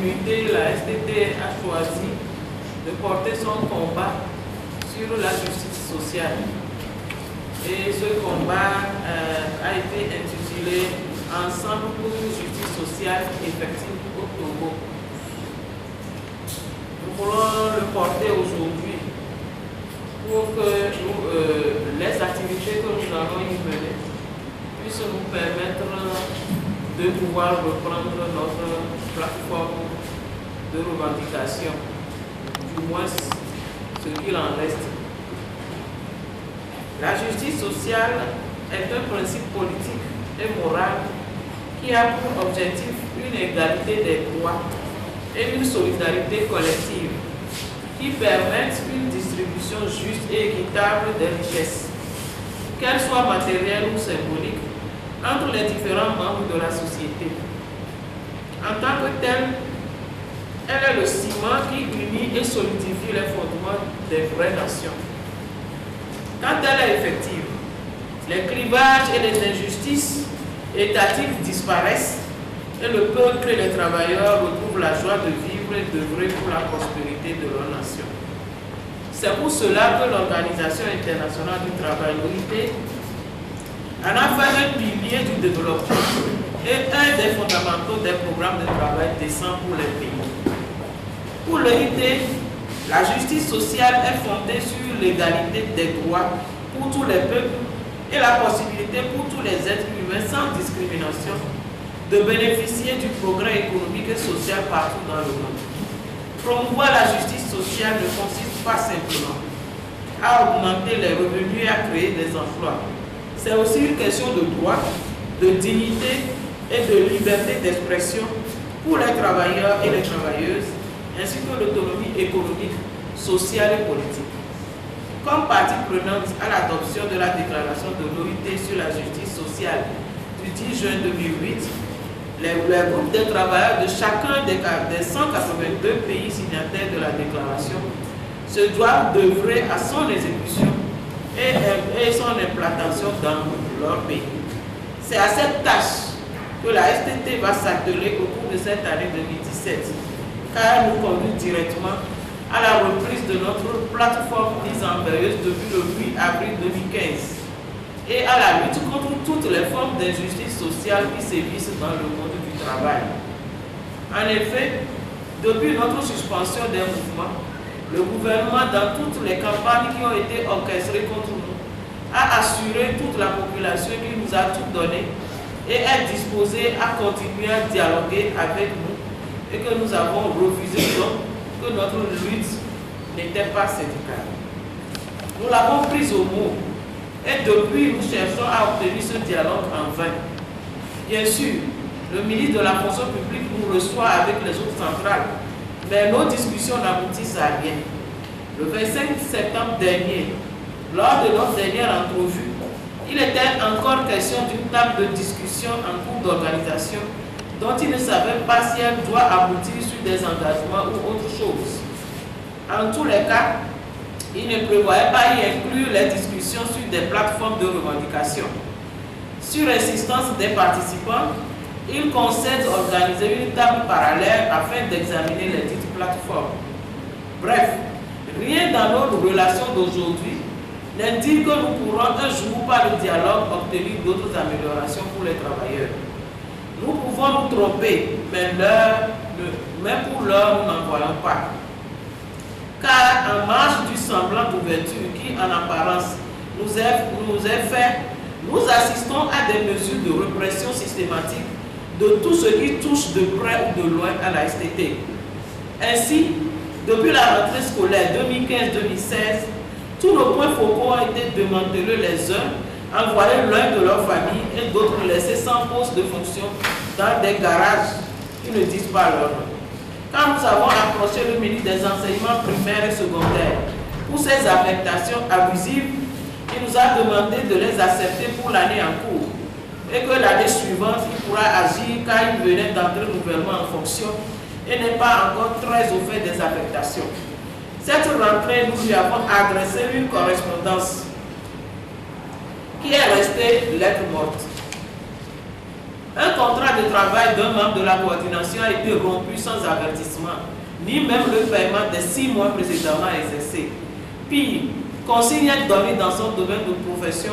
continuité, la STT a choisi de porter son combat sur la justice sociale. Et ce combat a été intitulé Ensemble pour une justice sociale effective au Togo. Nous voulons le porter aujourd'hui pour que les activités que nous allons y mener puissent nous permettre de pouvoir reprendre notre plateforme de revendication, du moins ce qu'il en reste. La justice sociale est un principe politique et moral qui a pour objectif une égalité des droits et une solidarité collective qui permettent une distribution juste et équitable des richesses, qu'elles soient matérielles ou symboliques, entre les différents membres de la société. En tant que telle, elle est le ciment qui unit et solidifie les fondements des vraies nations. Quand elle est effective, les clivages et les injustices étatiques disparaissent et le peuple et les travailleurs retrouvent la joie de vivre et d'œuvrer pour la prospérité de leur nation. C'est pour cela que l'Organisation internationale du travail, l'OIT, en a fait un pilier du développement et un des fondamentaux des programmes de travail décents pour les pays. Pour l'OIT, la justice sociale est fondée sur l'égalité des droits pour tous les peuples et la possibilité pour tous les êtres humains sans discrimination de bénéficier du progrès économique et social partout dans le monde. Promouvoir la justice sociale ne consiste pas simplement à augmenter les revenus et à créer des emplois. C'est aussi une question de droit, de dignité et de liberté d'expression pour les travailleurs et les travailleuses, ainsi que l'autonomie économique, sociale et politique. Comme partie prenante à l'adoption de la déclaration de l'OIT sur la justice sociale du 10 juin 2008, les groupes de travailleurs de chacun des 182 pays signataires de la déclaration se doivent d'œuvrer à son exécution et son implantation dans leur pays. C'est à cette tâche que la STT va s'atteler au cours de cette année 2017, car elle nous conduit directement à la reprise de notre plateforme mise en veilleuse depuis le 8 avril 2015 et à la lutte contre toutes les formes d'injustice sociale qui sévissent dans le monde du travail. En effet, depuis notre suspension des mouvements, le gouvernement, dans toutes les campagnes qui ont été orchestrées contre nous, a assuré toute la population qui nous a tout donné et est disposée à continuer à dialoguer avec nous et que nous avons refusé donc que notre lutte n'était pas syndicale. Nous l'avons prise au mot et depuis nous cherchons à obtenir ce dialogue en vain. Bien sûr, le ministre de la fonction publique nous reçoit avec les autres centrales, mais nos discussions n'aboutissent à rien. Le 25 septembre dernier, lors de notre dernière entrevue, il était encore question d'une table de discussion en cours d'organisation dont il ne savait pas si elle doit aboutir sur des engagements ou autre chose. En tous les cas, il ne prévoyait pas y inclure les discussions sur des plateformes de revendication. Sur insistance des participants, il concède organiser une table parallèle afin d'examiner les dites plateformes. Bref, rien dans nos relations d'aujourd'hui n'indique que nous pourrons un jour par le dialogue obtenir d'autres améliorations pour les travailleurs. Nous pouvons nous tromper, mais pour l'heure, nous n'en voyons pas. Car en marge du semblant d'ouverture qui, en apparence, nous est fait, nous assistons à des mesures de répression systématique de tout ce qui touche de près ou de loin à la STT. Ainsi, depuis la rentrée scolaire 2015-2016, tous nos points focaux ont été démantelés les uns, envoyés loin de leur famille et d'autres laissés sans poste de fonction dans des garages qui ne disent pas leur nom. Quand nous avons approché le ministre des enseignements primaires et secondaires pour ces affectations abusives, il nous a demandé de les accepter pour l'année en cours et que l'année suivante, il pourra agir car il venait d'entrer nouvellement en fonction et n'est pas encore très au fait des affectations. Cette rentrée, nous lui avons adressé une correspondance qui est restée lettre morte. Un contrat de travail d'un membre de la coordination a été rompu sans avertissement, ni même le paiement des 6 mois précédemment exercés. Pire, consigne est donnée dans son domaine de profession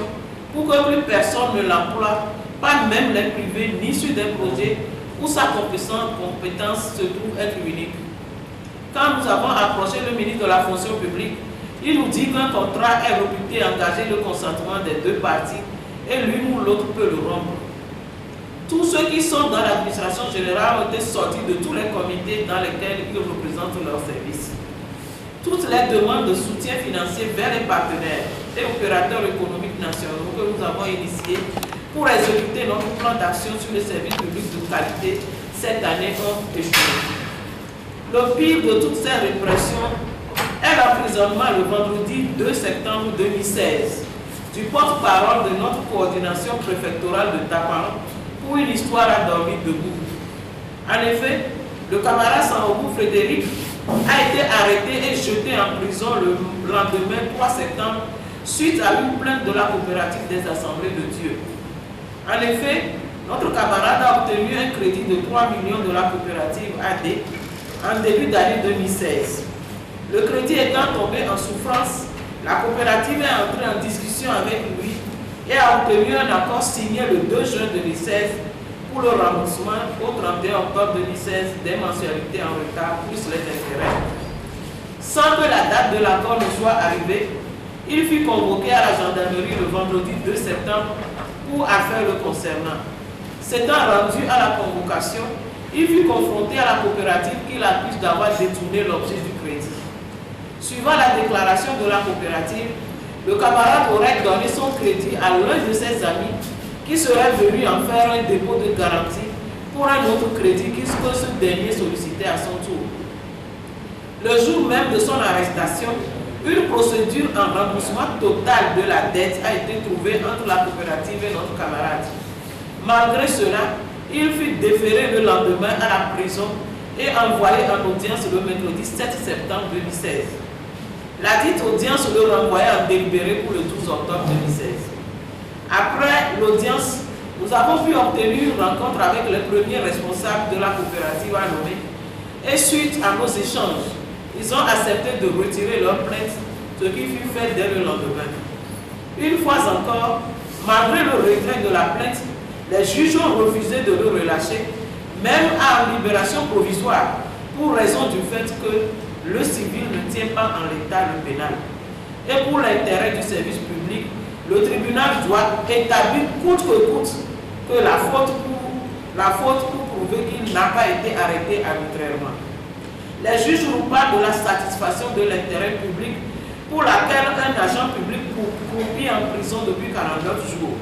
pour que plus personne ne l'emploie, pas même les privés, ni sur des projets où sa compétence se trouve être unique. Quand nous avons approché le ministre de la fonction publique, il nous dit qu'un contrat est réputé engager le consentement des deux parties et l'une ou l'autre peut le rompre. Tous ceux qui sont dans l'administration générale ont été sortis de tous les comités dans lesquels ils représentent leurs services. Toutes les demandes de soutien financier vers les partenaires et opérateurs économiques nationaux que nous avons initiés pour exécuter notre plan d'action sur les services publics de qualité cette année ont échoué. Le pire de toutes ces répressions est l'emprisonnement le vendredi 2 septembre 2016 du porte-parole de notre coordination préfectorale de Tapan pour une histoire à dormir debout. En effet, le camarade Sanogou Frédéric a été arrêté et jeté en prison le lendemain 3 septembre suite à une plainte de la coopérative des Assemblées de Dieu. En effet, notre camarade a obtenu un crédit de 3 millions de la coopérative AD en début d'année 2016. Le crédit étant tombé en souffrance, la coopérative est entrée en discussion avec lui et a obtenu un accord signé le 2 juin 2016 pour le remboursement au 31 octobre 2016 des mensualités en retard plus les intérêts. Sans que la date de l'accord ne soit arrivée, il fut convoqué à la gendarmerie le vendredi 2 septembre pour affaire le concernant. S'étant rendu à la convocation, il fut confronté à la coopérative qui l'accuse d'avoir détourné l'objet du crédit. Suivant la déclaration de la coopérative, le camarade aurait donné son crédit à l'un de ses amis qui serait venu en faire un dépôt de garantie pour un autre crédit que ce dernier sollicitait à son tour. Le jour même de son arrestation, une procédure en remboursement total de la dette a été trouvée entre la coopérative et notre camarade. Malgré cela, il fut déféré le lendemain à la prison et envoyé en audience le mercredi 7 septembre 2016. La dite audience le renvoyait en délibéré pour le 12 octobre 2016. Après l'audience, nous avons pu obtenir une rencontre avec les premiers responsables de la coopérative à Lomé. Et suite à nos échanges, ils ont accepté de retirer leur plainte, ce qui fut fait dès le lendemain. Une fois encore, malgré le retrait de la plainte, les juges ont refusé de le relâcher, même à libération provisoire, pour raison du fait que le civil ne tient pas en l'état le pénal. Et pour l'intérêt du service public, le tribunal doit établir coûte que coûte que la faute pour prouver qu'il n'a pas été arrêté arbitrairement. Les juges nous parlent de la satisfaction de l'intérêt public pour laquelle un agent public croupit en prison depuis 49 jours.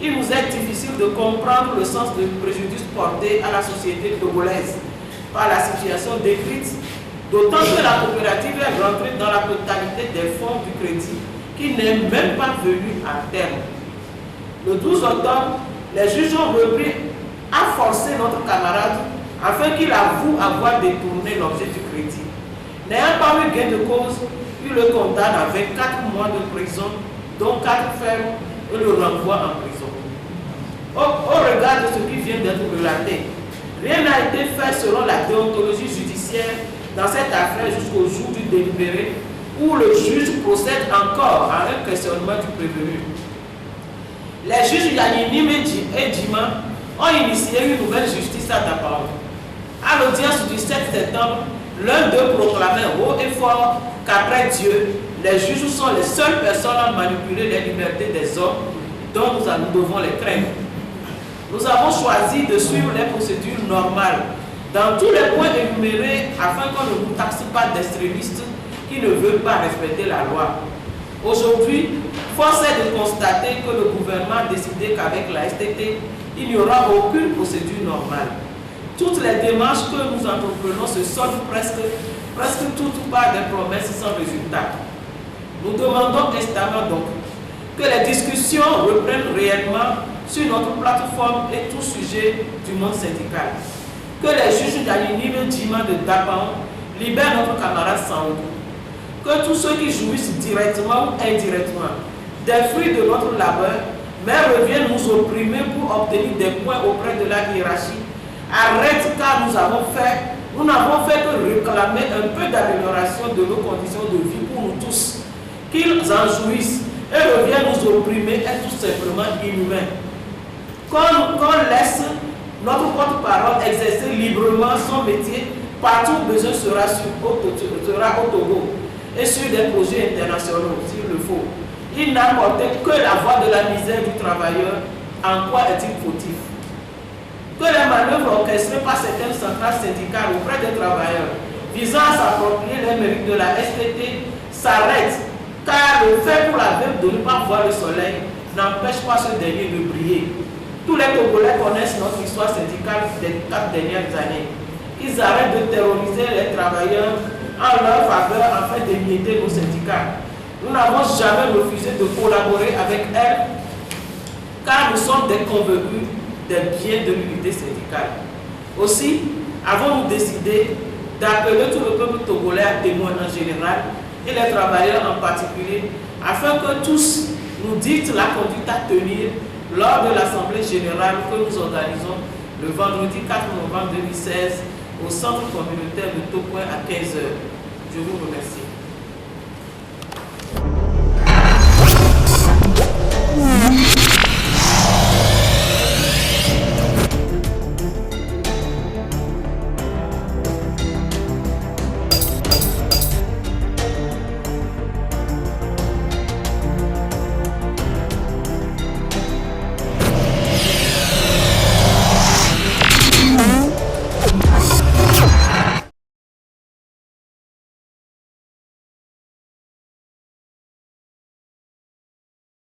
Il nous est difficile de comprendre le sens du préjudice porté à la société togolaise par la situation décrite, d'autant que la coopérative est rentrée dans la totalité des fonds du crédit qui n'est même pas venu à terme. Le 12 octobre, les juges ont repris à forcer notre camarade afin qu'il avoue avoir détourné l'objet du crédit. N'ayant pas eu gain de cause, il le condamne à 24 mois de prison, dont 4 fermes, et le renvoie en prison. Au regard de ce qui vient d'être relaté, rien n'a été fait selon la déontologie judiciaire dans cette affaire jusqu'au jour du délibéré où le juge procède encore à un questionnement du prévenu. Les juges Yanninim et Djima ont initié une nouvelle justice à Tapaon. À l'audience du 7 septembre, l'un d'eux proclamait haut et fort qu'après Dieu, les juges sont les seules personnes à manipuler les libertés des hommes dont nous devons les craindre. Nous avons choisi de suivre les procédures normales dans tous les points énumérés afin qu'on ne nous taxe pas d'extrémistes qui ne veulent pas respecter la loi. Aujourd'hui, force est de constater que le gouvernement a décidé qu'avec la STT, il n'y aura aucune procédure normale. Toutes les démarches que nous entreprenons se soldent presque toutes par des promesses sans résultat. Nous demandons instamment donc que les discussions reprennent réellement sur notre plateforme et tout sujet du monde syndical. Que les juges d'Aninim Djima de Tapaon libèrent notre camarade Sanogou. Que tous ceux qui jouissent directement ou indirectement des fruits de notre labeur mais reviennent nous opprimer pour obtenir des points auprès de la hiérarchie. Arrête, car nous n'avons fait que réclamer un peu d'amélioration de nos conditions de vie pour nous tous. Qu'ils en jouissent et reviennent nous opprimer est tout simplement inhumain. Qu'on laisse notre porte-parole exercer librement son métier, partout où besoin sera au Togo et sur des projets internationaux s'il le faut. Il n'a porté que la voix de la misère du travailleur. En quoi est-il fautif? Que les manœuvres orchestrées par certaines centrales syndicales auprès des travailleurs visant à s'approprier les mérites de la STT s'arrêtent, car le fait pour la veuve de ne pas voir le soleil n'empêche pas ce dernier de briller. Tous les Togolais connaissent notre histoire syndicale des 4 dernières années. Ils arrêtent de terroriser les travailleurs en leur faveur afin d'émietter nos syndicats. Nous n'avons jamais refusé de collaborer avec elles, car nous sommes des convaincus des biens de l'unité syndicale. Aussi, avons-nous décidé d'appeler tout le peuple togolais à témoin en général et les travailleurs en particulier, afin que tous nous dictent la conduite à tenir lors de l'Assemblée générale que nous organisons le vendredi 4 novembre 2016 au centre communautaire de Tokoin à 15 h. Je vous remercie.